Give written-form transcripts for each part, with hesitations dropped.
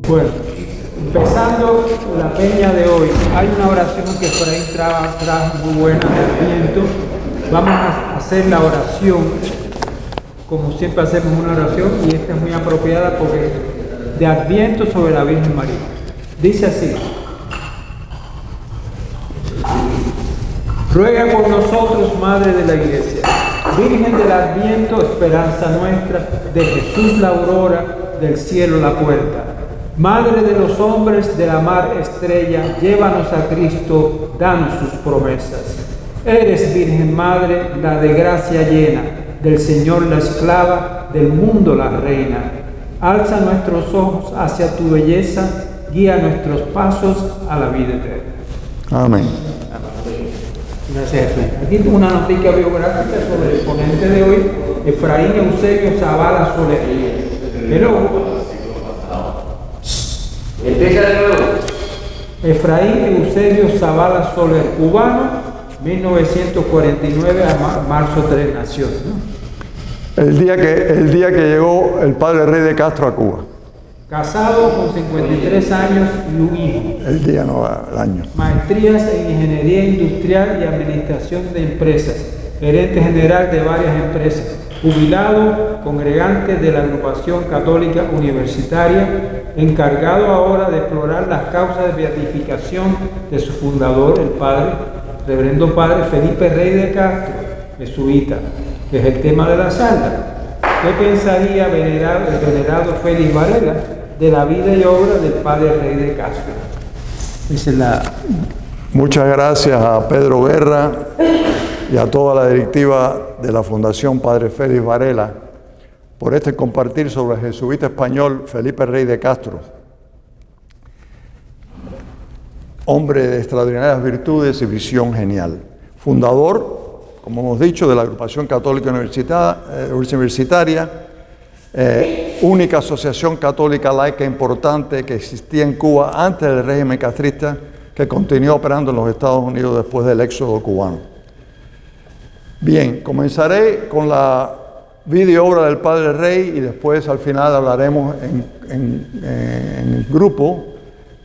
Bueno, empezando la peña de hoy, hay una oración que Efraín trajo muy buena de Adviento. Vamos a hacer la oración, como siempre hacemos una oración, y esta es muy apropiada porque de Adviento sobre la Virgen María. Dice así: ruega por nosotros, Madre de la Iglesia, Virgen del Adviento, esperanza nuestra, de Jesús la aurora, del cielo la puerta. Madre de los hombres, de la mar estrella, llévanos a Cristo, danos sus promesas. Eres Virgen Madre, la de gracia llena, del Señor la esclava, del mundo la reina. Alza nuestros ojos hacia tu belleza, guía nuestros pasos a la vida eterna. Amén. Gracias, Efraín. Aquí tengo una noticia biográfica sobre el ponente de hoy, Efraín Eusebio Zavala Soler. Pero empieza de nuevo. Efraín Eusebio Zavala Soler, cubano, 1949 a marzo 3 nació, ¿no? El día que llegó el padre Rey de Castro a Cuba. Casado con 53 años y un hijo. El día no, el año. Maestrías en Ingeniería Industrial y Administración de Empresas. Gerente general de varias empresas. Jubilado, congregante de la Agrupación Católica Universitaria, encargado ahora de explorar las causas de beatificación de su fundador, el padre, reverendo padre Felipe Rey de Castro, jesuita, que es el tema de la salda. ¿Qué pensaría el venerado Félix Varela de la vida y obra del padre Rey de Castro? Esa es la... Muchas gracias a Pedro Guerra y a toda la directiva de la Fundación Padre Félix Varela por este compartir sobre el jesuita español Felipe Rey de Castro, hombre de extraordinarias virtudes y visión genial, fundador, como hemos dicho, de la Agrupación Católica Universitaria, única asociación católica laica importante que existía en Cuba antes del régimen castrista, que continuó operando en los Estados Unidos después del éxodo cubano. Bien, comenzaré con la vida y obra del Padre Rey y después al final hablaremos en grupo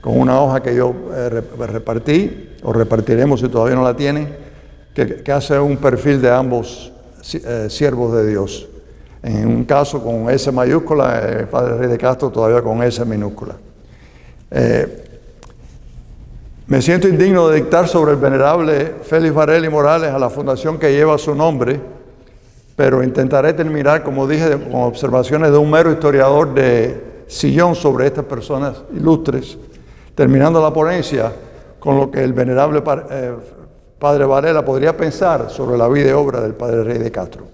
con una hoja que yo repartí, o repartiremos si todavía no la tienen, que hace un perfil de ambos siervos de Dios. En un caso con S mayúscula, el Padre Rey de Castro todavía con S minúscula. Me siento indigno de dictar sobre el venerable Félix Varela y Morales a la fundación que lleva su nombre, pero intentaré terminar, como dije, con observaciones de un mero historiador de sillón sobre estas personas ilustres, terminando la ponencia con lo que el venerable Padre Varela podría pensar sobre la vida y obra del Padre Rey de Castro.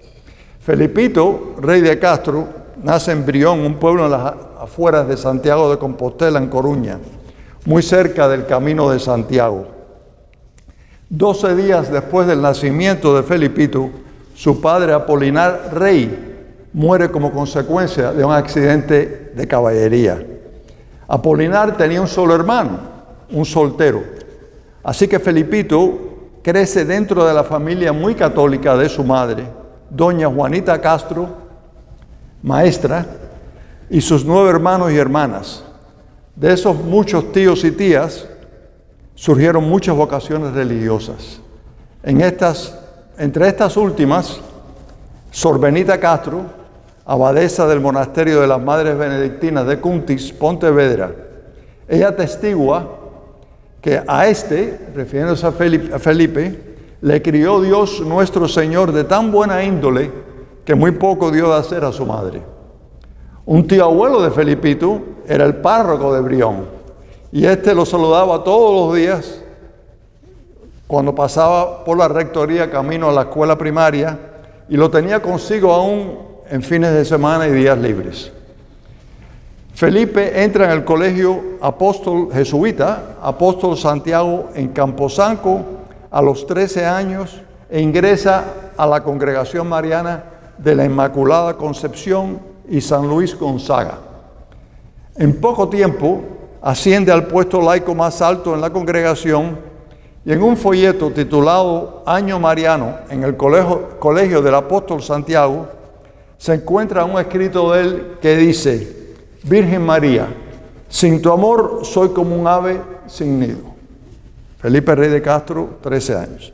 Felipito Rey de Castro nace en Brión, un pueblo en las afueras de Santiago de Compostela, en Coruña, muy cerca del Camino de Santiago. 12 días después del nacimiento de Felipito, su padre Apolinar Rey muere como consecuencia de un accidente de caballería. Apolinar tenía un solo hermano, un soltero. Así que Felipito crece dentro de la familia muy católica de su madre, doña Juanita Castro, maestra, y sus 9 hermanos y hermanas. De esos muchos tíos y tías surgieron muchas vocaciones religiosas. Entre estas últimas, Sor Benita Castro, abadesa del monasterio de las Madres Benedictinas de Cuntis, Pontevedra. Ella atestigua que a refiriéndose a Felipe, le crió Dios nuestro Señor de tan buena índole que muy poco dio de hacer a su madre. Un tío abuelo de Felipito era el párroco de Brión y lo saludaba todos los días cuando pasaba por la rectoría camino a la escuela primaria y lo tenía consigo aún en fines de semana y días libres. Felipe entra en el colegio apóstol jesuita, Apóstol Santiago, en Camposanco a los 13 años e ingresa a la congregación mariana de la Inmaculada Concepción y San Luis Gonzaga. En poco tiempo asciende al puesto laico más alto en la congregación y en un folleto titulado Año Mariano en el colegio del Apóstol Santiago se encuentra un escrito de él que dice: Virgen María, Sin tu amor soy como un ave sin nido. Felipe Rey de Castro, 13 años.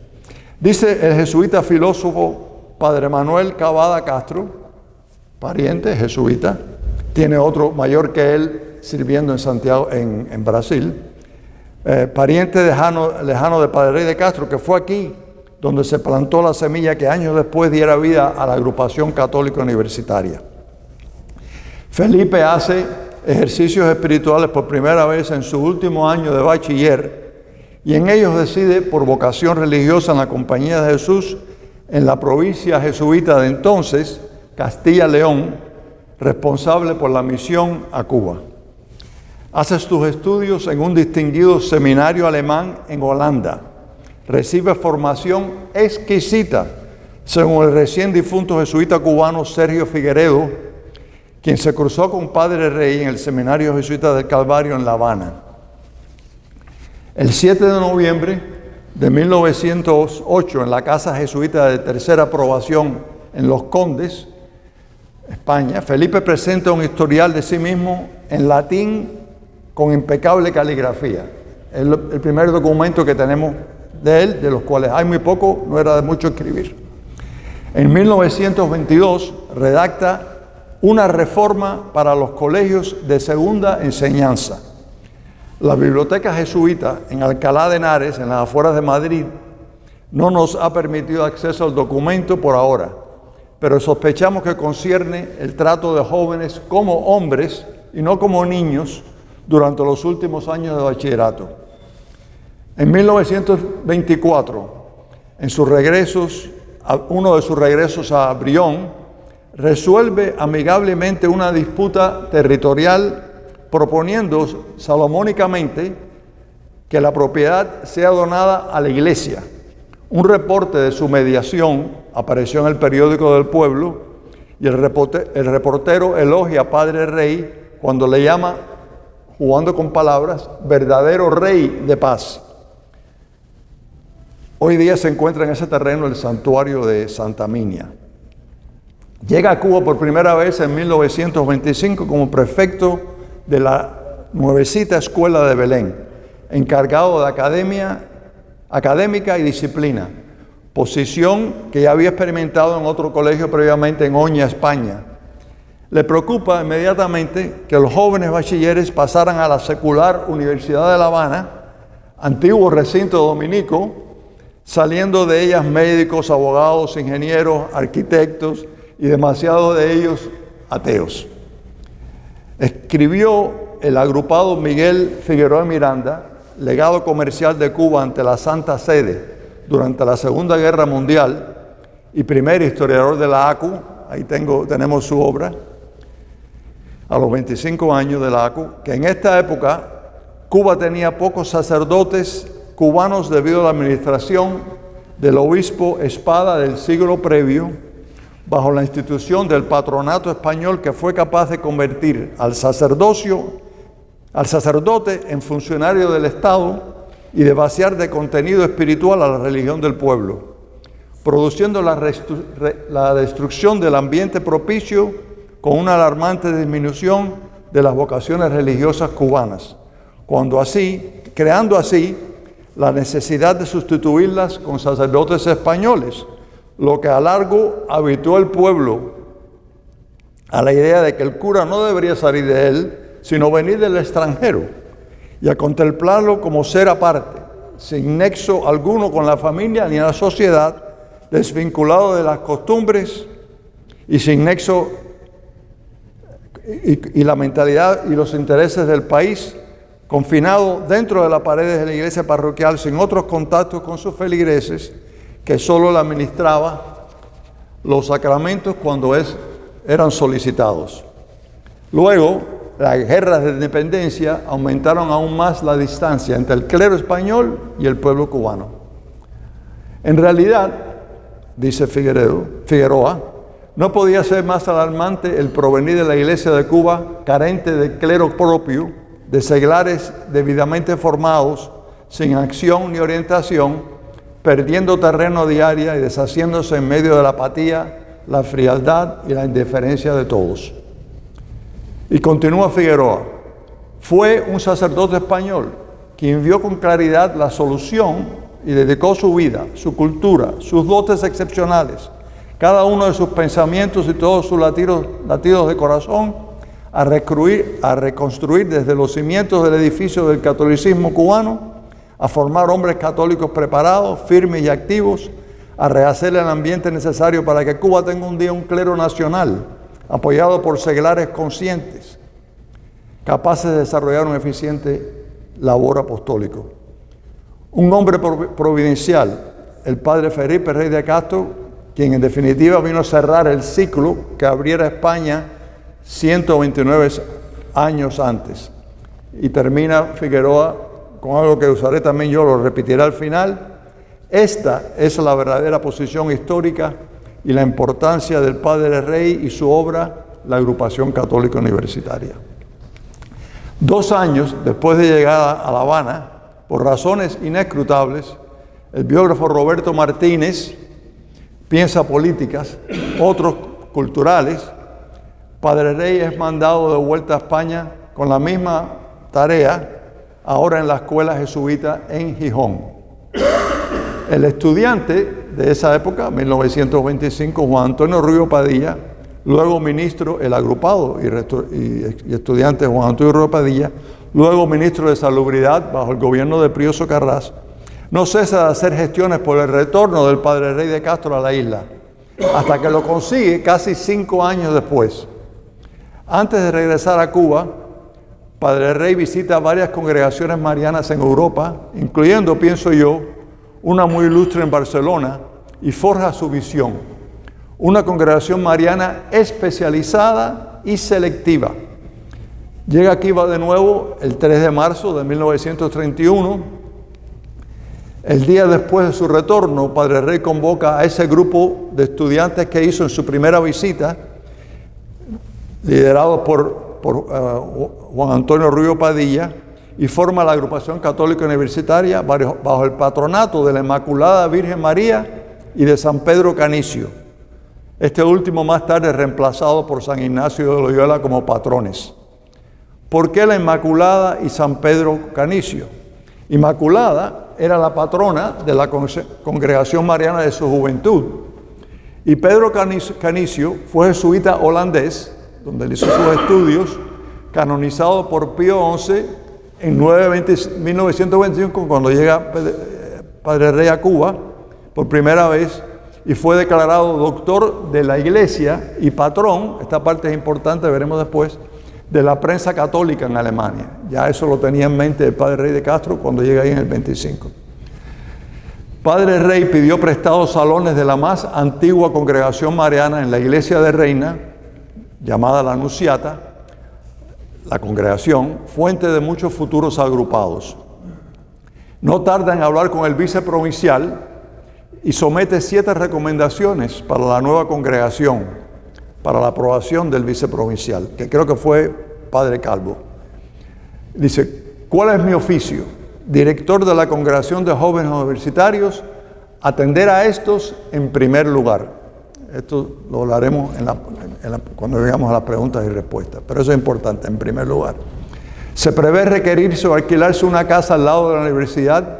Dice el jesuita filósofo Padre Manuel Cavada Castro, pariente jesuita, tiene otro mayor que él sirviendo en Santiago, en Brasil, pariente lejano de Padre Rey de Castro, que fue aquí donde se plantó la semilla que años después diera vida a la agrupación católica universitaria. Felipe hace ejercicios espirituales por primera vez en su último año de bachiller y en ellos decide, por vocación religiosa en la Compañía de Jesús, en la provincia jesuita de entonces, Castilla-León, responsable por la misión a Cuba. Haces tus estudios en un distinguido seminario alemán en Holanda. Recibe formación exquisita, según el recién difunto jesuita cubano Sergio Figueredo, quien se cruzó con Padre Rey en el Seminario Jesuita del Calvario en La Habana. El 7 de noviembre de 1908, en la Casa Jesuita de Tercera Aprobación en Los Condes, España, Felipe presenta un historial de sí mismo en latín con impecable caligrafía. Es el primer documento que tenemos de él, de los cuales hay muy poco, no era de mucho escribir. En 1922 redacta una reforma para los colegios de segunda enseñanza. La biblioteca jesuita en Alcalá de Henares, en las afueras de Madrid, no nos ha permitido acceso al documento por ahora, pero sospechamos que concierne el trato de jóvenes como hombres y no como niños durante los últimos años de bachillerato. En 1924, uno de sus regresos a Brión, resuelve amigablemente una disputa territorial proponiendo salomónicamente que la propiedad sea donada a la iglesia. Un reporte de su mediación apareció en el periódico del pueblo y el reportero elogia a Padre Rey cuando le llama, jugando con palabras, verdadero rey de paz. Hoy día se encuentra en ese terreno el santuario de Santa Minia. Llega a Cuba por primera vez en 1925 como prefecto de la nuevecita escuela de Belén, encargado de académica y disciplina, posición que ya había experimentado en otro colegio previamente en Oña, España. Le preocupa inmediatamente que los jóvenes bachilleres pasaran a la secular Universidad de La Habana, antiguo recinto dominico, saliendo de ellas médicos, abogados, ingenieros, arquitectos y demasiados de ellos ateos. Escribió el agrupado Miguel Figueroa Miranda, legado comercial de Cuba ante la Santa Sede durante la Segunda Guerra Mundial y primer historiador de la ACU, ahí tenemos su obra, a los 25 años de la ACU, que en esta época Cuba tenía pocos sacerdotes cubanos debido a la administración del obispo Espada del siglo previo, bajo la institución del patronato español que fue capaz de convertir al sacerdote en funcionario del Estado y de vaciar de contenido espiritual a la religión del pueblo, produciendo la destrucción del ambiente propicio con una alarmante disminución de las vocaciones religiosas cubanas, creando así la necesidad de sustituirlas con sacerdotes españoles, lo que a largo habituó al pueblo a la idea de que el cura no debería salir de él, sino venir del extranjero, y a contemplarlo como ser aparte, sin nexo alguno con la familia ni la sociedad, desvinculado de las costumbres y sin nexo y la mentalidad y los intereses del país, confinado dentro de las paredes de la iglesia parroquial, sin otros contactos con sus feligreses, que solo le administraba los sacramentos cuando eran solicitados. Luego, las guerras de independencia aumentaron aún más la distancia entre el clero español y el pueblo cubano. En realidad, dice Figueroa, no podía ser más alarmante el provenir de la iglesia de Cuba, carente de clero propio, de seglares debidamente formados, sin acción ni orientación, perdiendo terreno diaria y deshaciéndose en medio de la apatía, la frialdad y la indiferencia de todos. Y continúa Figueroa, Fue un sacerdote español quien vio con claridad la solución y dedicó su vida, su cultura, sus dotes excepcionales, cada uno de sus pensamientos y todos sus latidos de corazón a reconstruir desde los cimientos del edificio del catolicismo cubano, a formar hombres católicos preparados, firmes y activos, a rehacer el ambiente necesario para que Cuba tenga un día un clero nacional, apoyado por seglares conscientes, capaces de desarrollar un eficiente labor apostólico. Un hombre providencial, el padre Felipe Rey de Castro, quien en definitiva vino a cerrar el ciclo que abriera España 129 años antes. Y termina Figueroa con algo que usaré también yo, lo repetiré al final. Esta es la verdadera posición histórica y la importancia del padre Rey y su obra, la Agrupación Católica Universitaria. 2 años después de llegar a La Habana, por razones inescrutables, el biógrafo Roberto Martínez, piensa políticas, otros culturales, padre Rey es mandado de vuelta a España con la misma tarea, ahora en la escuela jesuita en Gijón. El estudiante de esa época, 1925, Juan Antonio Rubio Padilla, luego ministro, el agrupado y estudiante Juan Antonio Rubio Padilla, luego ministro de Salubridad bajo el gobierno de Prioso Carrás, no cesa de hacer gestiones por el retorno del padre Rey de Castro a la isla, hasta que lo consigue casi 5 años después. Antes de regresar a Cuba, padre Rey visita varias congregaciones marianas en Europa, incluyendo, pienso yo, una muy ilustre en Barcelona, y forja su visión. Una congregación mariana especializada y selectiva. Llega aquí de nuevo el 3 de marzo de 1931. El día después de su retorno, padre Rey convoca a ese grupo de estudiantes que hizo en su primera visita, liderado por Juan Antonio Rubio Padilla, y forma la Agrupación Católica Universitaria bajo el patronato de la Inmaculada Virgen María y de San Pedro Canicio. Este último más tarde reemplazado por San Ignacio de Loyola como patrones. ¿Por qué la Inmaculada y San Pedro Canicio? Inmaculada era la patrona de la congregación mariana de su juventud. Y Pedro Canicio fue jesuita holandés, donde él hizo sus estudios, canonizado por Pío XI en 1925, cuando llega padre Rey a Cuba por primera vez, y fue declarado doctor de la Iglesia y patrón, esta parte es importante, veremos después, de la prensa católica en Alemania. Ya eso lo tenía en mente el padre Rey de Castro cuando llega ahí en el 25. Padre Rey pidió prestados salones de la más antigua congregación mariana en la iglesia de Reina, llamada la Anunciata, la congregación, fuente de muchos futuros agrupados. No tarda en hablar con el viceprovincial y somete 7 recomendaciones para la nueva congregación, para la aprobación del viceprovincial, que creo que fue padre Calvo. Dice, ¿cuál es mi oficio? Director de la Congregación de Jóvenes Universitarios, atender a estos en primer lugar. Esto lo hablaremos cuando llegamos a las preguntas y respuestas, pero eso es importante, en primer lugar. Se prevé requerirse o alquilarse una casa al lado de la universidad,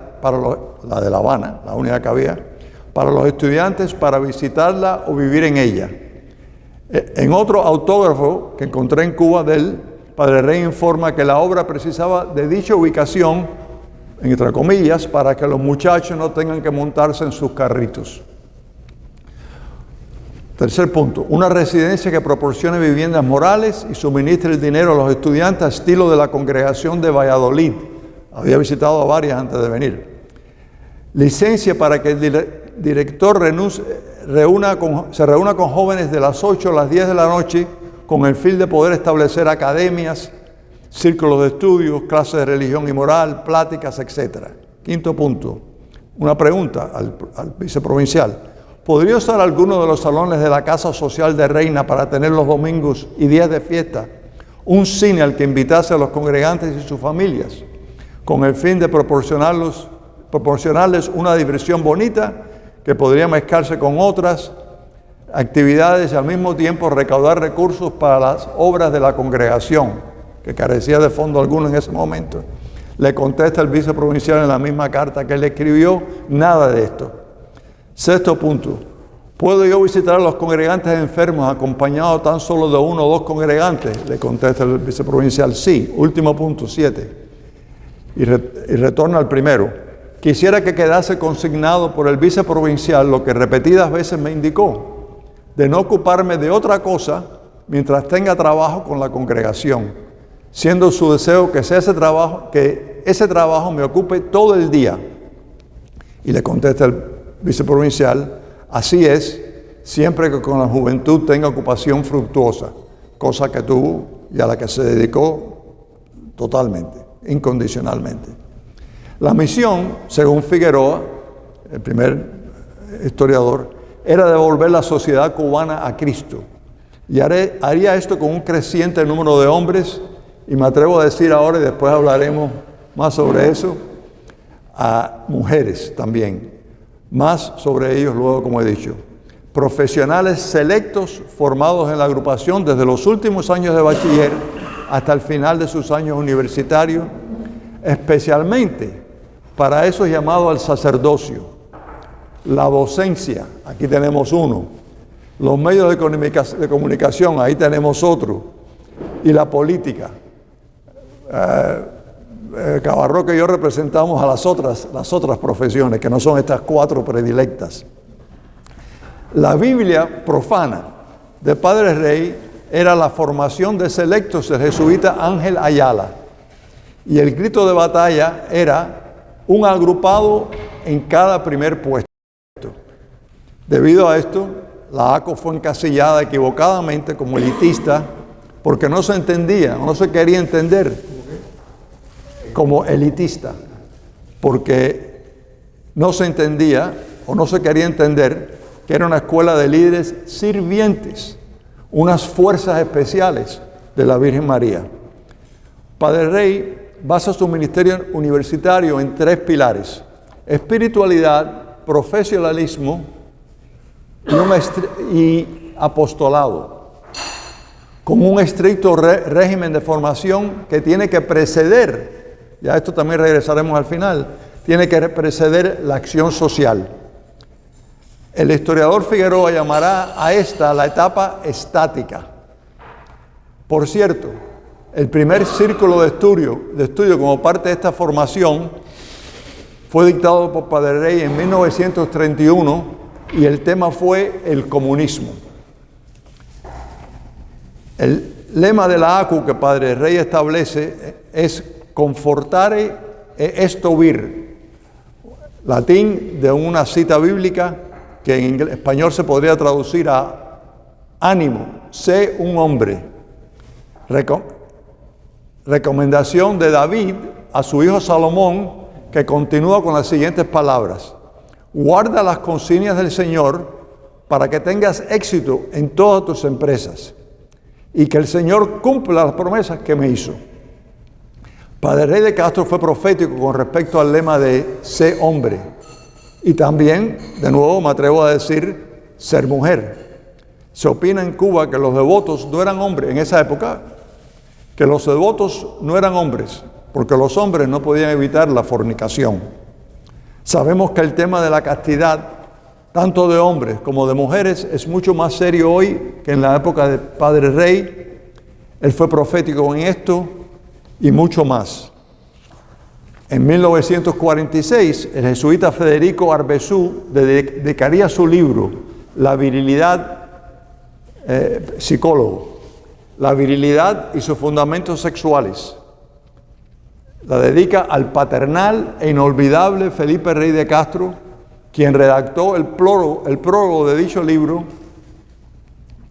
la de La Habana, la única que había, para los estudiantes, para visitarla o vivir en ella. En otro autógrafo que encontré en Cuba de él, padre Rey informa que la obra precisaba de dicha ubicación, entre comillas, para que los muchachos no tengan que montarse en sus carritos. Tercer punto, una residencia que proporcione viviendas morales y suministre el dinero a los estudiantes a estilo de la congregación de Valladolid. Había visitado a varias antes de venir. Licencia para que el director se reúna con jóvenes de las 8 a las 10 de la noche con el fin de poder establecer academias, círculos de estudios, clases de religión y moral, pláticas, etc. Quinto punto, una pregunta al viceprovincial. ¿Podría usar alguno de los salones de la Casa Social de Reina para tener los domingos y días de fiesta un cine al que invitase a los congregantes y sus familias, con el fin de proporcionarles una diversión bonita que podría mezclarse con otras actividades y al mismo tiempo recaudar recursos para las obras de la congregación? que carecía de fondo alguno en ese momento. Le contesta el viceprovincial en la misma carta que él escribió, nada de esto. Sexto punto, ¿puedo yo visitar a los congregantes enfermos acompañado tan solo de uno o dos congregantes? Le contesta el viceprovincial, sí. Último punto, 7. Y retorna al primero. Quisiera que quedase consignado por el viceprovincial lo que repetidas veces me indicó, de no ocuparme de otra cosa mientras tenga trabajo con la congregación, siendo su deseo que ese trabajo me ocupe todo el día. Y le contesta el viceprovincial, así es, siempre que con la juventud tenga ocupación fructuosa, cosa que tuvo y a la que se dedicó totalmente, incondicionalmente. La misión, según Figueroa, el primer historiador, era devolver la sociedad cubana a Cristo. Y haría esto con un creciente número de hombres, y me atrevo a decir ahora, y después hablaremos más sobre eso, a mujeres también. Más sobre ellos luego, como he dicho. Profesionales selectos formados en la agrupación desde los últimos años de bachiller hasta el final de sus años universitarios, especialmente para esos llamados al sacerdocio, la docencia, aquí tenemos uno, los medios de comunicación, ahí tenemos otro, y la política. Cabarroca y yo representamos a las otras profesiones, que no son estas 4 predilectas. La Biblia profana de Padre Rey era la formación de selectos del jesuita Ángel Ayala, y el grito de batalla era un agrupado en cada primer puesto. Debido a esto, la ACO fue encasillada equivocadamente como elitista porque no se entendía o no se quería entender como elitista, porque no se entendía o no se quería entender que era una escuela de líderes sirvientes, unas fuerzas especiales de la Virgen María. Padre Rey basa su ministerio universitario en 3 pilares: espiritualidad, profesionalismo y apostolado, con un estricto régimen de formación que tiene que preceder, ya esto también regresaremos al final, tiene que preceder la acción social. El historiador Figueroa llamará a esta la etapa estática. Por cierto, el primer círculo de estudio como parte de esta formación fue dictado por Padre Rey en 1931 y el tema fue el comunismo. El lema de la ACU que Padre Rey establece es confortare e estobir, latín de una cita bíblica que en español se podría traducir a ánimo, sé un hombre. Recomendación de David a su hijo Salomón, que continúa con las siguientes palabras: guarda las consignas del Señor para que tengas éxito en todas tus empresas y que el Señor cumpla las promesas que me hizo. Padre Rey de Castro fue profético con respecto al lema de sé hombre, y también, de nuevo me atrevo a decir, ser mujer. Se opina en Cuba que los devotos no eran hombres en esa época, que los devotos no eran hombres, porque los hombres no podían evitar la fornicación. Sabemos que el tema de la castidad, tanto de hombres como de mujeres, es mucho más serio hoy que en la época de Padre Rey. Él fue profético en esto y mucho más. En 1946, el jesuita Federico Arbezú dedicaría su libro, La virilidad, psicólogo, La virilidad y sus fundamentos sexuales. La dedica al paternal e inolvidable Felipe Rey de Castro, quien redactó el prólogo de dicho libro,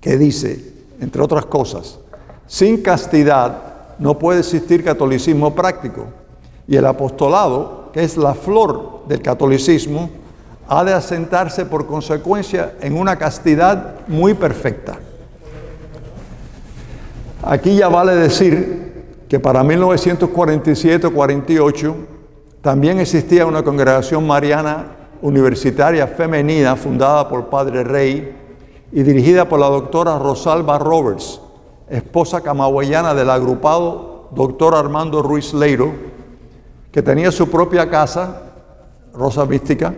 que dice, entre otras cosas, sin castidad no puede existir catolicismo práctico, y el apostolado, que es la flor del catolicismo, ha de asentarse por consecuencia en una castidad muy perfecta. Aquí ya vale decir que para 1947-48 también existía una congregación mariana universitaria femenina fundada por Padre Rey y dirigida por la doctora Rosalba Roberts, esposa camagüeyana del agrupado doctor Armando Ruiz Leiro, que tenía su propia casa, Rosa Mística,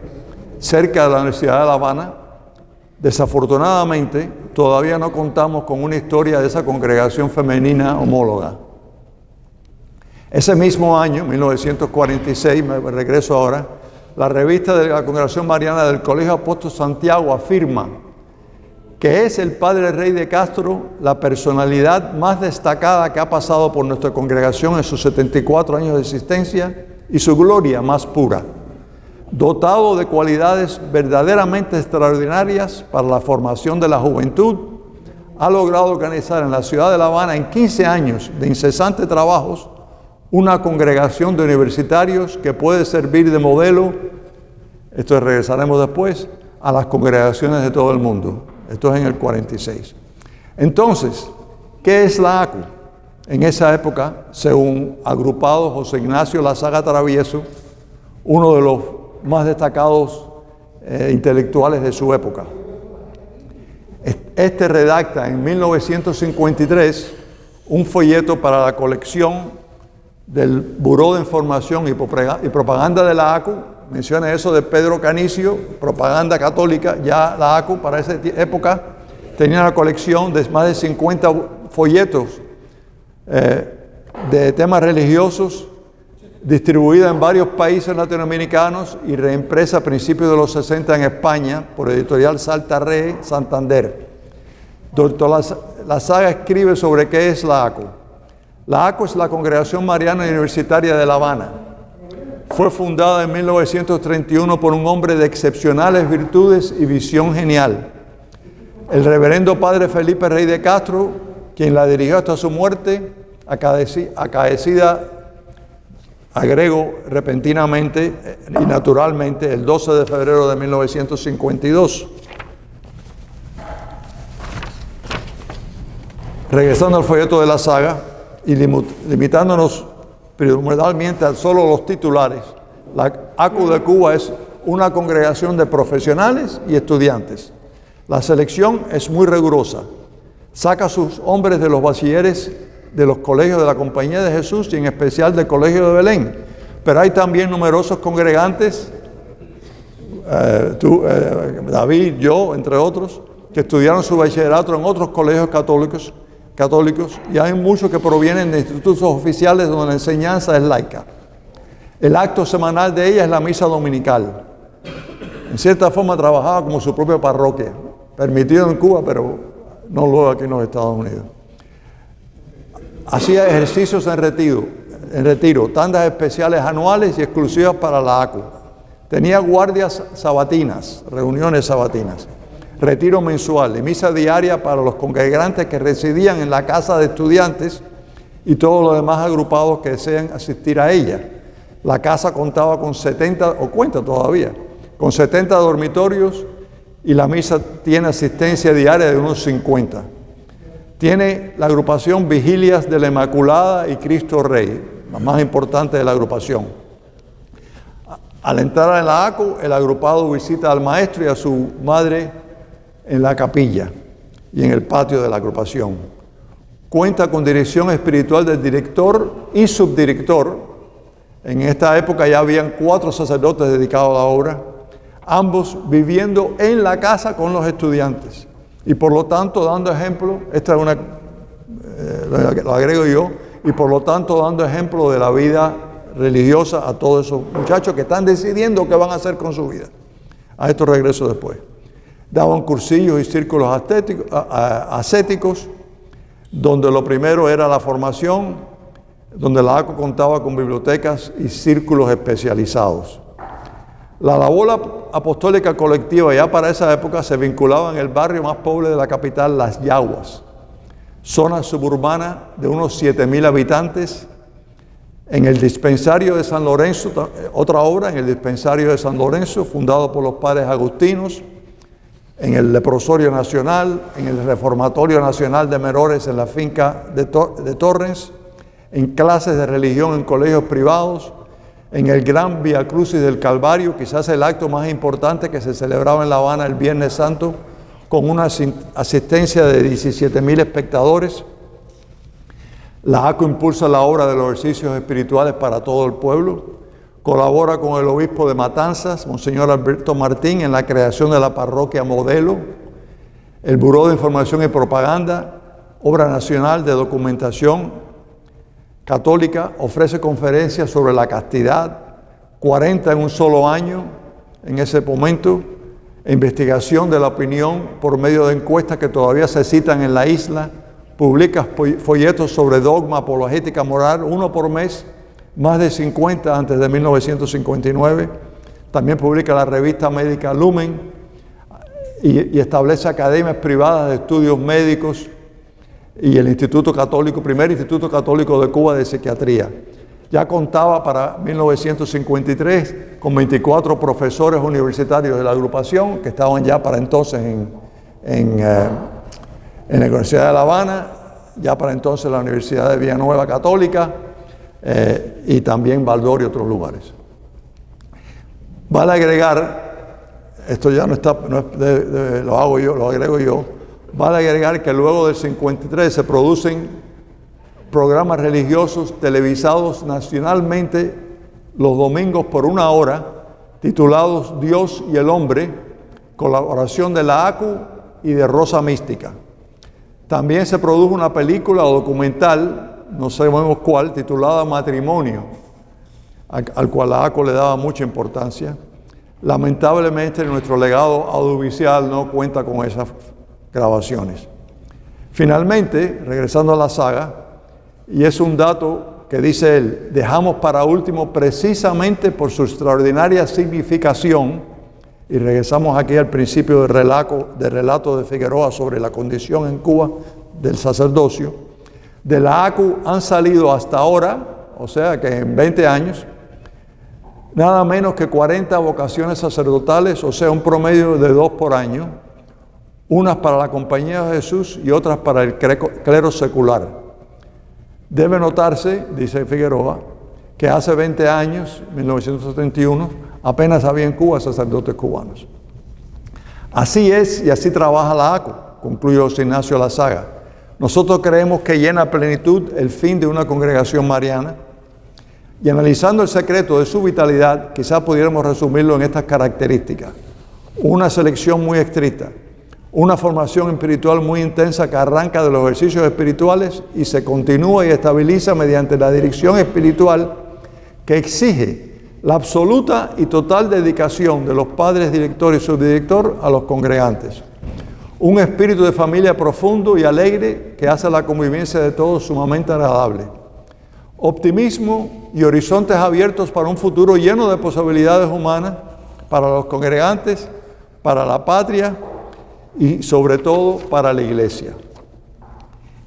cerca de la Universidad de La Habana. Desafortunadamente, todavía no contamos con una historia de esa congregación femenina homóloga. Ese mismo año, 1946, me regreso ahora, la revista de la Congregación Mariana del Colegio Apóstol Santiago afirma que es el Padre Rey de Castro la personalidad más destacada que ha pasado por nuestra congregación en sus 74 años de existencia y su gloria más pura. Dotado de cualidades verdaderamente extraordinarias para la formación de la juventud, ha logrado organizar en la ciudad de La Habana en 15 años de incesantes trabajos una congregación de universitarios que puede servir de modelo, esto regresaremos después, a las congregaciones de todo el mundo. Esto es en el 46. Entonces, ¿qué es la ACU? En esa época, según agrupado José Ignacio Lazaga Travieso, uno de los más destacados intelectuales de su época. Este redacta en 1953 un folleto para la colección del Buró de Información y Propaganda de la ACU. Menciona eso de Pedro Canicio, propaganda católica. Ya la ACU para esa época tenía una colección de más de 50 folletos de temas religiosos, distribuida en varios países latinoamericanos y reimpresa a principios de los 60 en España por Editorial Salta Re, Santander. Doctor Lazaga escribe sobre qué es la ACU. La ACU es la Congregación Mariana Universitaria de La Habana. Fue fundada en 1931 por un hombre de excepcionales virtudes y visión genial, el reverendo padre Felipe Rey de Castro, quien la dirigió hasta su muerte, acaecida, agrego, repentinamente y naturalmente el 12 de febrero de 1952. Regresando al folleto de Lazaga y limitándonos primordialmente a solo los titulares, la ACU de Cuba es una congregación de profesionales y estudiantes. La selección es muy rigurosa. Saca a sus hombres de los bachilleres de los colegios de la Compañía de Jesús y en especial del Colegio de Belén. Pero hay también numerosos congregantes, David, yo, entre otros, que estudiaron su bachillerato en otros colegios católicos, y hay muchos que provienen de institutos oficiales donde la enseñanza es laica. El acto semanal de ella es la misa dominical. En cierta forma trabajaba como su propia parroquia, permitido en Cuba, pero no luego aquí en los Estados Unidos. Hacía ejercicios en retiro, tandas especiales anuales y exclusivas para la ACU. Tenía guardias sabatinas, reuniones sabatinas, retiro mensual y misa diaria para los congregantes que residían en la casa de estudiantes y todos los demás agrupados que desean asistir a ella. La casa contaba con 70, o cuenta todavía, con 70 dormitorios y la misa tiene asistencia diaria de unos 50. Tiene la agrupación Vigilias de la Inmaculada y Cristo Rey, la más importante de la agrupación. Al entrar en la ACU, el agrupado visita al maestro y a su madre en la capilla y en el patio de la agrupación. Cuenta con dirección espiritual del director y subdirector. En esta época ya habían 4 sacerdotes dedicados a la obra, ambos viviendo en la casa con los estudiantes y por lo tanto dando ejemplo, esta es lo agrego yo, y por lo tanto dando ejemplo de la vida religiosa a todos esos muchachos que están decidiendo qué van a hacer con su vida. A esto regreso después. Daban cursillos y círculos ascéticos, donde lo primero era la formación, donde la ACU contaba con bibliotecas y círculos especializados. La labor apostólica colectiva ya para esa época se vinculaba en el barrio más pobre de la capital, Las Yaguas, zona suburbana de unos 7,000 habitantes. En el dispensario de San Lorenzo, otra obra en el dispensario de San Lorenzo, fundado por los padres agustinos, en el leprosorio nacional, en el reformatorio nacional de menores en la finca de Torrens, en clases de religión en colegios privados, en el gran Vía Crucis del Calvario, quizás el acto más importante que se celebraba en La Habana el Viernes Santo, con una asistencia de 17,000 espectadores. La ACU impulsa la obra de los ejercicios espirituales para todo el pueblo. Colabora con el obispo de Matanzas, Monseñor Alberto Martín, en la creación de la parroquia modelo. El Buró de Información y Propaganda, Obra Nacional de Documentación Católica, ofrece conferencias sobre la castidad, 40 en un solo año en ese momento, investigación de la opinión por medio de encuestas que todavía se citan en la isla, publica folletos sobre dogma, apologética moral, uno por mes, más de 50 antes de 1959. También publica la revista médica Lumen y establece academias privadas de estudios médicos y el Instituto Católico, primer Instituto Católico de Cuba de Psiquiatría. Ya contaba para 1953 con 24 profesores universitarios de la agrupación que estaban ya para entonces en la Universidad de La Habana, ya para entonces la Universidad de Villanueva Católica y también Baldor y otros lugares. Vale agregar, esto ya no está, lo hago yo, lo agrego yo, vale agregar que luego del 53 se producen programas religiosos televisados nacionalmente los domingos por 1 hora, titulados Dios y el Hombre, colaboración de la ACU y de Rosa Mística. También se produjo una película o documental, no sabemos cuál, titulada Matrimonio, al cual la ACU le daba mucha importancia. Lamentablemente nuestro legado audiovisual no cuenta con esas grabaciones. Finalmente, regresando a la saga, y es un dato que dice él, dejamos para último precisamente por su extraordinaria significación, y regresamos aquí al principio del relato de Figueroa sobre la condición en Cuba del sacerdocio. De la ACU han salido hasta ahora, o sea que en 20 años, nada menos que 40 vocaciones sacerdotales, o sea un promedio de 2 por año, unas para la Compañía de Jesús y otras para el clero secular. Debe notarse, dice Figueroa, que hace 20 años, 1971, apenas había en Cuba sacerdotes cubanos. Así es y así trabaja la ACU, concluyó José Ignacio Lazaga. Nosotros creemos que llena a plenitud el fin de una congregación mariana y analizando el secreto de su vitalidad, quizás pudiéramos resumirlo en estas características. Una selección muy estricta, una formación espiritual muy intensa que arranca de los ejercicios espirituales y se continúa y estabiliza mediante la dirección espiritual que exige la absoluta y total dedicación de los padres, director y subdirector a los congregantes. Un espíritu de familia profundo y alegre que hace la convivencia de todos sumamente agradable. Optimismo y horizontes abiertos para un futuro lleno de posibilidades humanas para los congregantes, para la patria y sobre todo para la iglesia.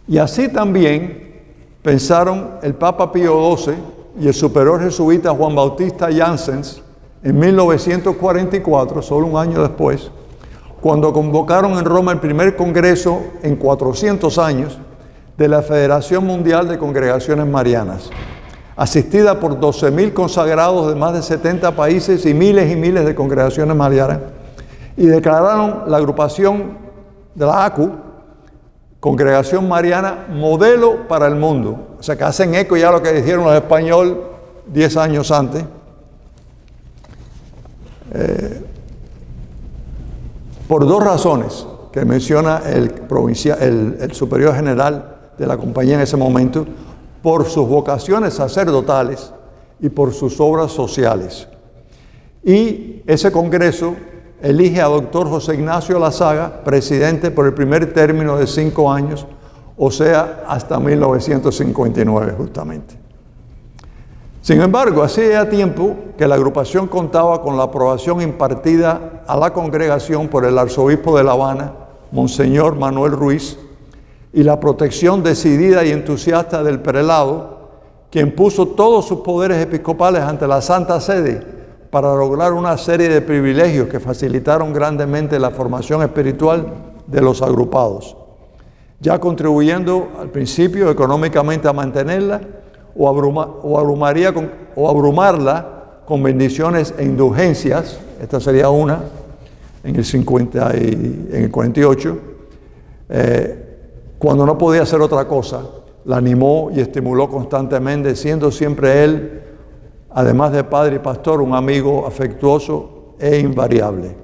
Y así también pensaron el Papa Pío XII y el superior jesuita Juan Bautista Janssens en 1944, solo un año después, cuando convocaron en Roma el primer congreso en 400 años de la Federación Mundial de Congregaciones Marianas, asistida por 12.000 consagrados de más de 70 países y miles de congregaciones marianas, y declararon la agrupación de la ACU, Congregación Mariana, modelo para el mundo. O sea que hacen eco ya lo que dijeron los españoles 10 años antes. Por 2 razones que menciona el superior general de la compañía en ese momento, por sus vocaciones sacerdotales y por sus obras sociales. Y ese congreso elige a doctor José Ignacio Lazaga, presidente por el primer término de 5 años, o sea, hasta 1959 justamente. Sin embargo, hacía tiempo que la agrupación contaba con la aprobación impartida a la congregación por el arzobispo de La Habana, Monseñor Manuel Ruiz, y la protección decidida y entusiasta del prelado, quien puso todos sus poderes episcopales ante la Santa Sede para lograr una serie de privilegios que facilitaron grandemente la formación espiritual de los agrupados, ya contribuyendo al principio económicamente a mantenerla o abrumarla con bendiciones e indulgencias. Esta sería una en el 48, cuando no podía hacer otra cosa, la animó y estimuló constantemente, siendo siempre él, además de padre y pastor, un amigo afectuoso e invariable.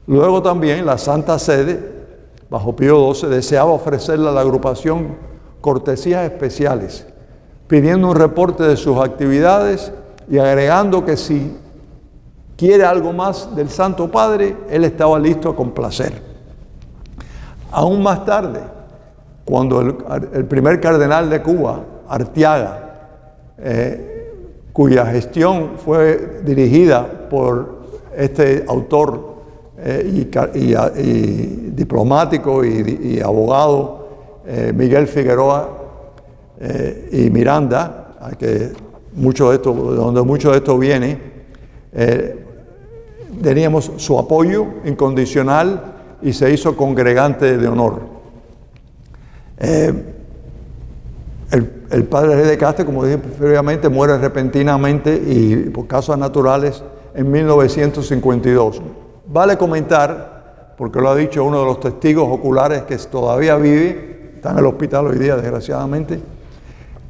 Luego también la Santa Sede, bajo Pío XII, deseaba ofrecerle a la agrupación cortesías especiales, pidiendo un reporte de sus actividades y agregando que si quiere algo más del Santo Padre, él estaba listo a complacer. Aún más tarde, cuando el primer cardenal de Cuba, Arteaga, cuya gestión fue dirigida por este autor y diplomático y abogado Miguel Figueroa y Miranda, a que donde mucho de esto viene, teníamos su apoyo incondicional y se hizo congregante de honor. El padre Rey de Castro, como dije previamente, muere repentinamente y por causas naturales en 1952. Vale comentar, porque lo ha dicho uno de los testigos oculares que todavía vive, está en el hospital hoy día desgraciadamente,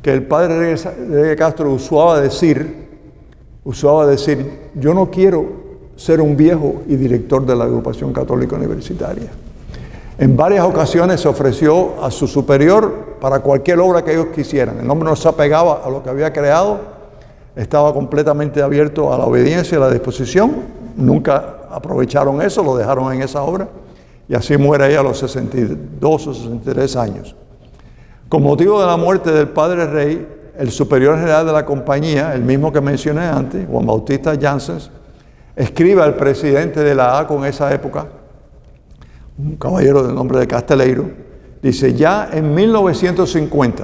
que el padre Rey de Castro usaba decir, yo no quiero ser un viejo y director de la agrupación católica universitaria. En varias ocasiones se ofreció a su superior para cualquier obra que ellos quisieran. El hombre no se apegaba a lo que había creado, estaba completamente abierto a la obediencia y a la disposición. Nunca aprovecharon eso, lo dejaron en esa obra y así muere ella a los 62 o 63 años. Con motivo de la muerte del padre Rey, el superior general de la compañía, el mismo que mencioné antes, Juan Bautista Janssens, escribe al presidente de la ACO en esa época, un caballero del nombre de Casteleiro, dice: ya en 1950,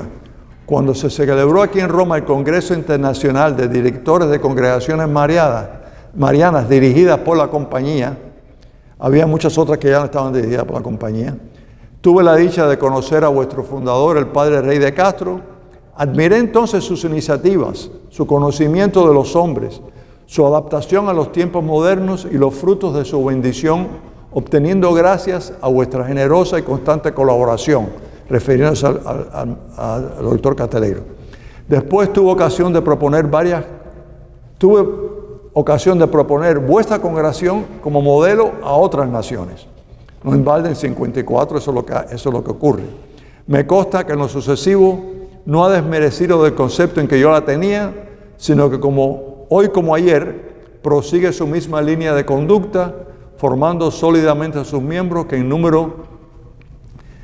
cuando se celebró aquí en Roma el Congreso Internacional de Directores de Congregaciones Marianas dirigidas por la compañía, había muchas otras que ya no estaban dirigidas por la compañía, tuve la dicha de conocer a vuestro fundador, el padre Rey de Castro. Admiré entonces sus iniciativas, su conocimiento de los hombres, su adaptación a los tiempos modernos y los frutos de su bendición, obteniendo gracias a vuestra generosa y constante colaboración, refiriéndose al doctor Casteleiro. Después tuve ocasión de proponer vuestra congregación como modelo a otras naciones. No en balde en 54, eso es lo que ocurre. Me consta que en lo sucesivo no ha desmerecido del concepto en que yo la tenía, sino que hoy como ayer, prosigue su misma línea de conducta, formando sólidamente a sus miembros que en número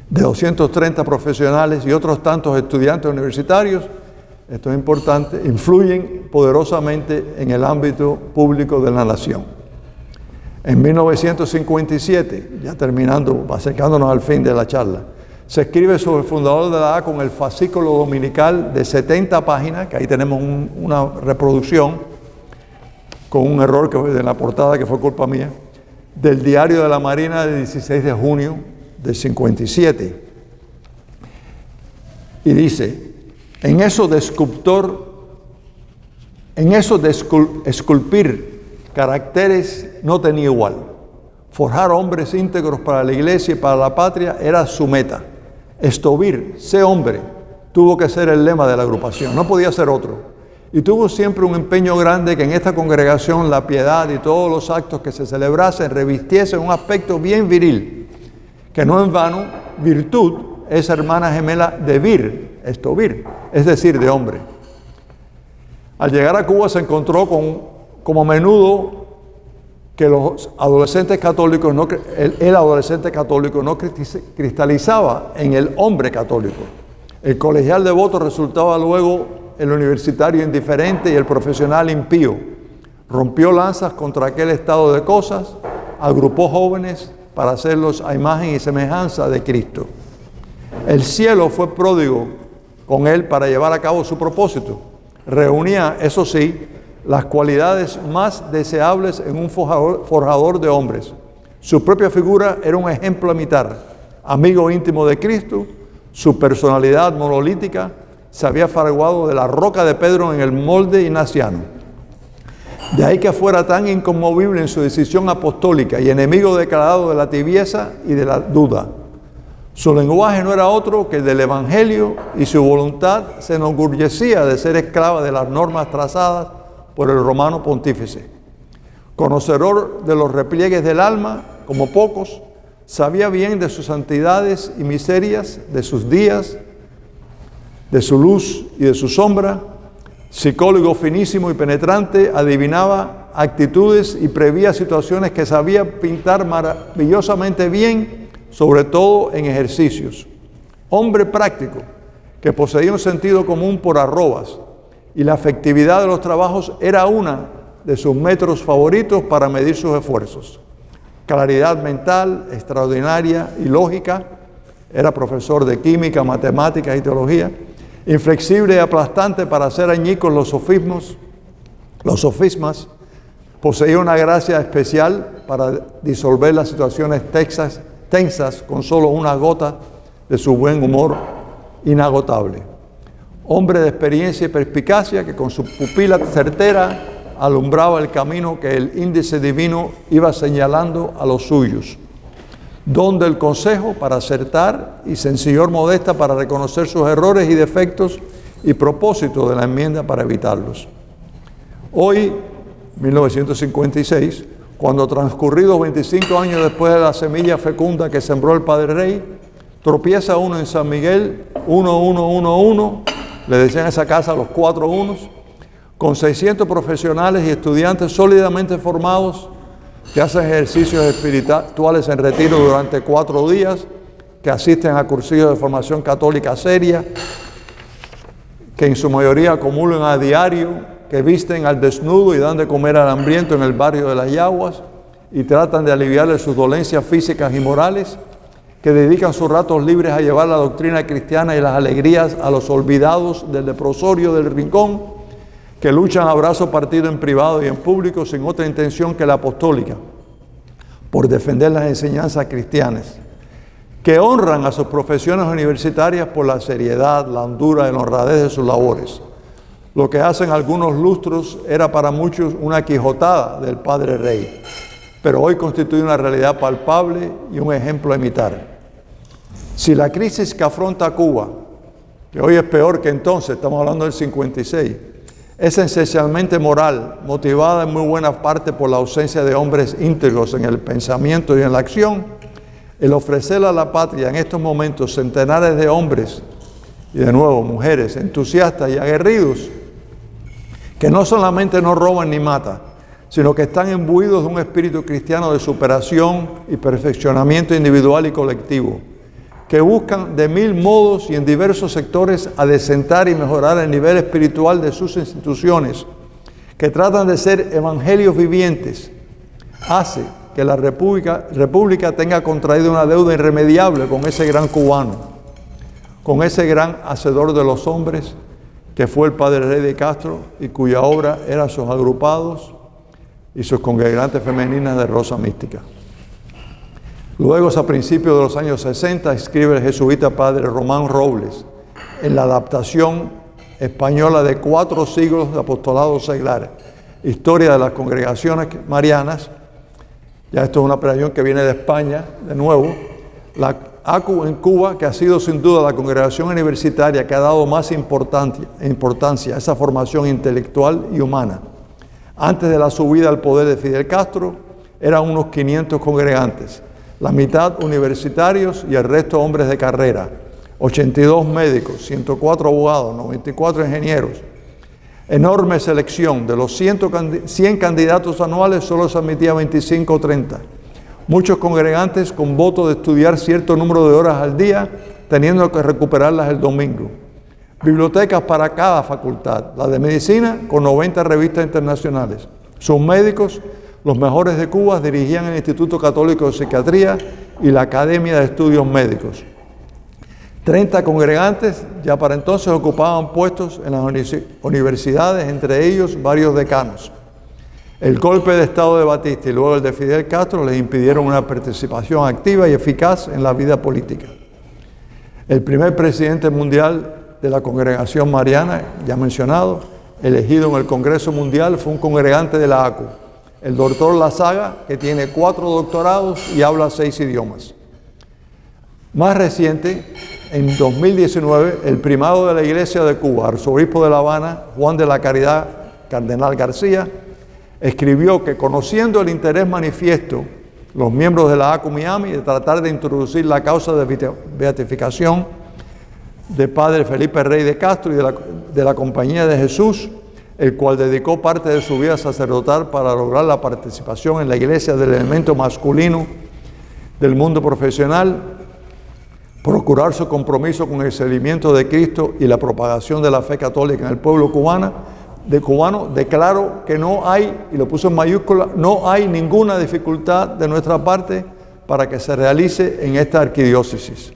de 230 profesionales y otros tantos estudiantes universitarios, esto es importante, influyen poderosamente en el ámbito público de la nación. En 1957, ya terminando, acercándonos al fin de la charla, se escribe sobre el fundador de la A con el fascículo dominical de 70 páginas, que ahí tenemos una reproducción con un error en la portada que fue culpa mía, del Diario de la Marina del 16 de junio del 57. Y dice: en eso de esculpir caracteres no tenía igual. Forjar hombres íntegros para la iglesia y para la patria era su meta. Estovir, sé hombre, tuvo que ser el lema de la agrupación, no podía ser otro. Y tuvo siempre un empeño grande que en esta congregación la piedad y todos los actos que se celebrasen revistiesen un aspecto bien viril, que no en vano virtud es hermana gemela de vir, estovir, es decir, de hombre. Al llegar a Cuba se encontró como a menudo que los adolescentes católicos, el adolescente católico no cristalizaba en el hombre católico. El colegial devoto resultaba luego el universitario indiferente y el profesional impío. Rompió lanzas contra aquel estado de cosas, agrupó jóvenes para hacerlos a imagen y semejanza de Cristo. El cielo fue pródigo con él para llevar a cabo su propósito. Reunía, eso sí, las cualidades más deseables en un forjador de hombres. Su propia figura era un ejemplo a imitar. Amigo íntimo de Cristo, su personalidad monolítica se había fraguado de la roca de Pedro en el molde ignaciano. De ahí que fuera tan inconmovible en su decisión apostólica y enemigo declarado de la tibieza y de la duda. Su lenguaje no era otro que el del Evangelio y su voluntad se enorgullecía de ser esclava de las normas trazadas por el romano pontífice. Conocedor de los repliegues del alma, como pocos, sabía bien de sus santidades y miserias, de sus días, de su luz y de su sombra. Psicólogo finísimo y penetrante, adivinaba actitudes y prevía situaciones que sabía pintar maravillosamente bien, sobre todo en ejercicios. Hombre práctico, que poseía un sentido común por arrobas, y la efectividad de los trabajos era una de sus métodos favoritos para medir sus esfuerzos. Claridad mental extraordinaria y lógica, era profesor de química, matemáticas y teología. Inflexible y aplastante para hacer añicos los sofismas, poseía una gracia especial para disolver las situaciones tensas con solo una gota de su buen humor inagotable. Hombre de experiencia y perspicacia que con su pupila certera alumbraba el camino que el índice divino iba señalando a los suyos. Don del consejo para acertar y sencillor modesta para reconocer sus errores y defectos y propósito de la enmienda para evitarlos. Hoy, 1956, cuando transcurridos 25 años después de la semilla fecunda que sembró el Padre Rey, tropieza uno en San Miguel, 1111, le decían a esa casa los 4 unos, con 600 profesionales y estudiantes sólidamente formados que hacen ejercicios espirituales en retiro durante 4 días, que asisten a cursillos de formación católica seria, que en su mayoría acumulan a diario, que visten al desnudo y dan de comer al hambriento en el barrio de las Yaguas y tratan de aliviarle sus dolencias físicas y morales, que dedican sus ratos libres a llevar la doctrina cristiana y las alegrías a los olvidados del leprosorio del rincón, que luchan a brazo partido en privado y en público sin otra intención que la apostólica, por defender las enseñanzas cristianas, que honran a sus profesiones universitarias por la seriedad, la hondura y la honradez de sus labores. Lo que hacen algunos lustros era para muchos una quijotada del Padre Rey, pero hoy constituye una realidad palpable y un ejemplo a imitar. Si la crisis que afronta Cuba, que hoy es peor que entonces, estamos hablando del 56, es esencialmente moral, motivada en muy buena parte por la ausencia de hombres íntegros en el pensamiento y en la acción, el ofrecerle a la patria en estos momentos centenares de hombres y de nuevo mujeres entusiastas y aguerridos, que no solamente no roban ni matan, sino que están imbuidos de un espíritu cristiano de superación y perfeccionamiento individual y colectivo, que buscan de 1000 modos y en diversos sectores adecentar y mejorar el nivel espiritual de sus instituciones, que tratan de ser evangelios vivientes, hace que la República tenga contraído una deuda irremediable con ese gran cubano, con ese gran hacedor de los hombres, que fue el Padre Rey de Castro y cuya obra eran sus agrupados y sus congregantes femeninas de Rosa Mística. Luego, a principios de los años 60, escribe el jesuita Padre Román Robles en la adaptación española de 4 siglos de apostolado seglar, Historia de las Congregaciones Marianas. Ya esto es una prelación que viene de España, de nuevo. La ACU en Cuba, que ha sido sin duda la congregación universitaria que ha dado más importancia a esa formación intelectual y humana. Antes de la subida al poder de Fidel Castro, eran unos 500 congregantes. La mitad universitarios y el resto hombres de carrera, 82 médicos, 104 abogados, 94 ingenieros. Enorme selección, de los 100 candidatos anuales solo se admitía 25 o 30. Muchos congregantes con voto de estudiar cierto número de horas al día, teniendo que recuperarlas el domingo. Bibliotecas para cada facultad, la de medicina con 90 revistas internacionales. Sus médicos, los mejores de Cuba, dirigían el Instituto Católico de Psiquiatría y la Academia de Estudios Médicos. 30 congregantes ya para entonces ocupaban puestos en las universidades, entre ellos varios decanos. El golpe de Estado de Batista y luego el de Fidel Castro les impidieron una participación activa y eficaz en la vida política. El primer presidente mundial de la Congregación Mariana, ya mencionado, elegido en el Congreso Mundial, fue un congregante de la ACU, el doctor Lazaga, que tiene 4 doctorados y habla 6 idiomas. Más reciente, en 2019, el primado de la Iglesia de Cuba, arzobispo de La Habana, Juan de la Caridad, cardenal García, escribió que conociendo el interés manifiesto los miembros de la ACU Miami de tratar de introducir la causa de beatificación de Padre Felipe Rey de Castro y de la Compañía de Jesús, el cual dedicó parte de su vida sacerdotal para lograr la participación en la Iglesia del elemento masculino del mundo profesional, procurar su compromiso con el seguimiento de Cristo y la propagación de la fe católica en el pueblo cubano, declaro que no hay, y lo puso en mayúscula, no hay ninguna dificultad de nuestra parte para que se realice en esta arquidiócesis.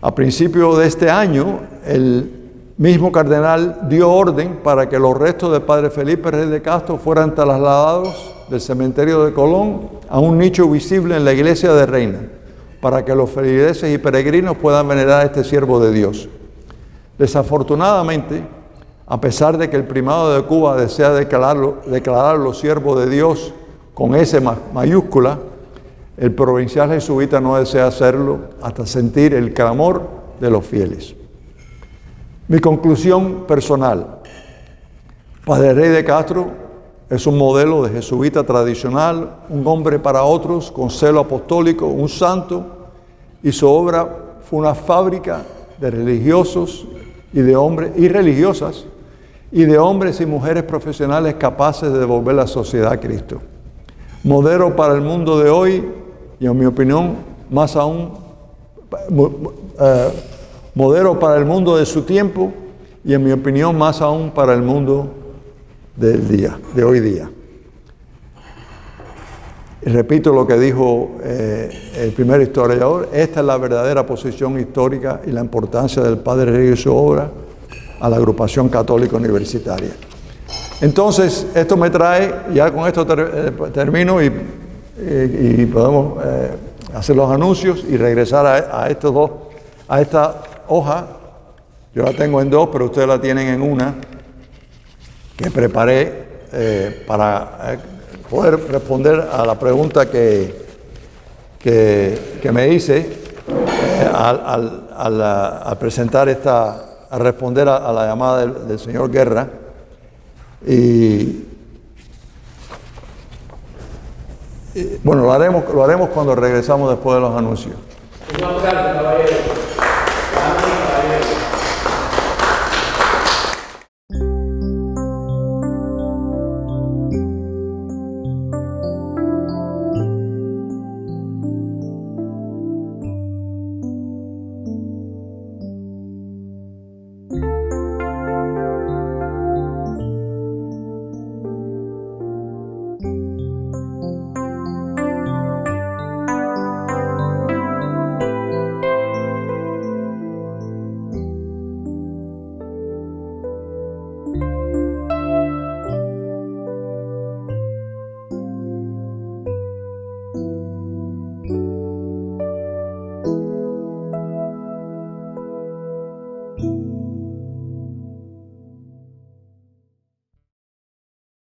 A principios de este año, el mismo cardenal dio orden para que los restos de Padre Felipe Rey de Castro fueran trasladados del cementerio de Colón a un nicho visible en la iglesia de Reina, para que los feligreses y peregrinos puedan venerar a este siervo de Dios. Desafortunadamente, a pesar de que el primado de Cuba desea declararlo siervo de Dios con S mayúscula, el provincial jesuita no desea hacerlo hasta sentir el clamor de los fieles. Mi conclusión personal: Padre Rey de Castro es un modelo de jesuita tradicional, un hombre para otros con celo apostólico, un santo, y su obra fue una fábrica de religiosos y de hombres y religiosas y de hombres y mujeres profesionales capaces de devolver la sociedad a Cristo. Modelo para el mundo de hoy y, en mi opinión, más aún, modelo para el mundo de su tiempo y, en mi opinión, más aún para el mundo de hoy día. Y repito lo que dijo el primer historiador: esta es la verdadera posición histórica y la importancia del Padre Rey y su obra a la agrupación católica universitaria. Entonces, esto me trae, ya con esto termino y podemos hacer los anuncios y regresar a esta hoja. Yo la tengo en dos, pero ustedes la tienen en una, que preparé para poder responder a la pregunta que me hice al presentar a responder a la llamada del señor Guerra. Y bueno, lo haremos cuando regresamos después de los anuncios.